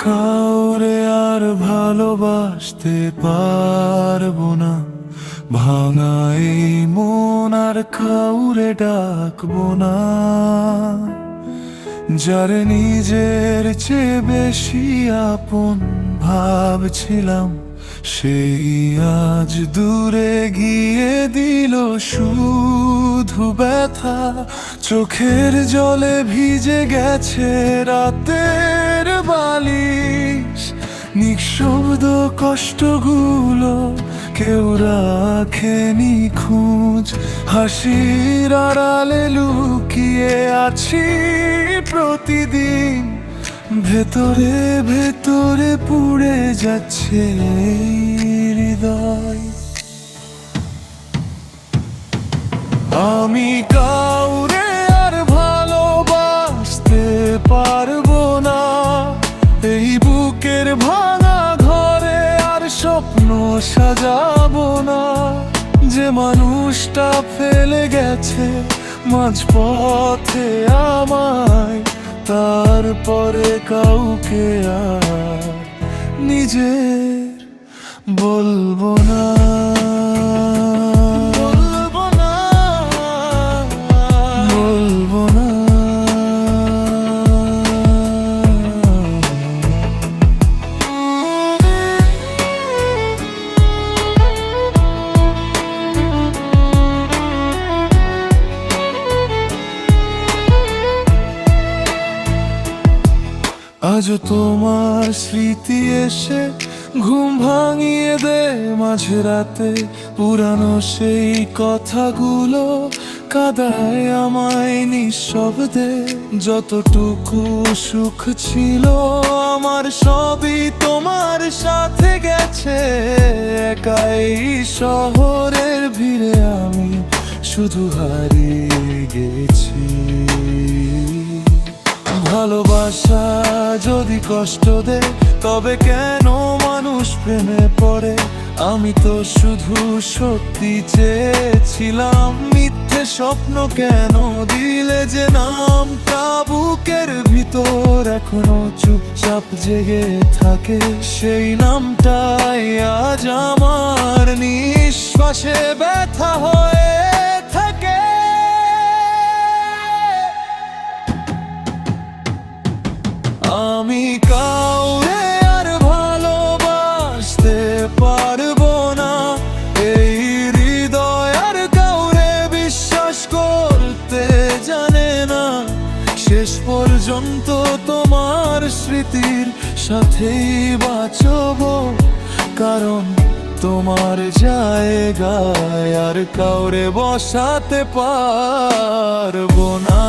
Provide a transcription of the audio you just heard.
কাউরে আর ভালোবাসতে পারবো না, ভাঙা এই মন আর কাউরে ডাকবো না। যারে নিজের চেয়ে বেশি আপন ভাবছিলাম, সেই আজ দূরে গিয়ে দিল শুধু ব্যথা। চোখের জলে ভিজে গেছে রাতের বালিশ, নিঃশব্দ কষ্টগুলো কেউ রাখেনি খোঁজ। হাসির আড়ালে লুকিয়ে আছি প্রতিদিন, ভেতরে ভেতরে পুড়ে যাচ্ছে এই হৃদয়। আমি কাউরে আর ভালোবাসতে পারবো না, এই বুকের ভাঙা ঘরে আর স্বপ্ন সাজাবো না। যে মানুষটা ফেলে গেছে মাঝপথে আমায়, তারপরে কাউকে আর নিজের বলবো না। আজও তোমার স্মৃতি এসে ঘুম ভাঙিয়ে দে মাঝরাতে, পুরানো সেই কথাগুলো কাঁদায় আমায় নিঃশব্দে। যতটুকু সুখ ছিল আমার সবই তোমার সাথে গেছে, একাই শহরের ভিড়ে আমি শুধু হারিয়ে গেছি। ভালোবাসা যদি কষ্ট দেয় তবে কেন মানুষ প্রেমে পড়ে? আমি তো শুধু সত্যি চেয়েছিলাম, মিথ্যে স্বপ্ন কেন দিলে যে নামটা বুকের ভিতর এখনো চুপচাপ জেগে থাকে। সেই নামটাই আজ আমার নিঃশ্বাসে ব্যথা হয়ে থাকে। আমি কাউরে আর ভালোবাসতে পারবো না, এই হৃদয় আর কাউরে বিশ্বাস করতে জানে না। শেষ পর্যন্ত তোমার স্মৃতির সাথেই বাঁচবো, কারণ তোমার জায়গায় আর কাউরে বসাতে পারবো না।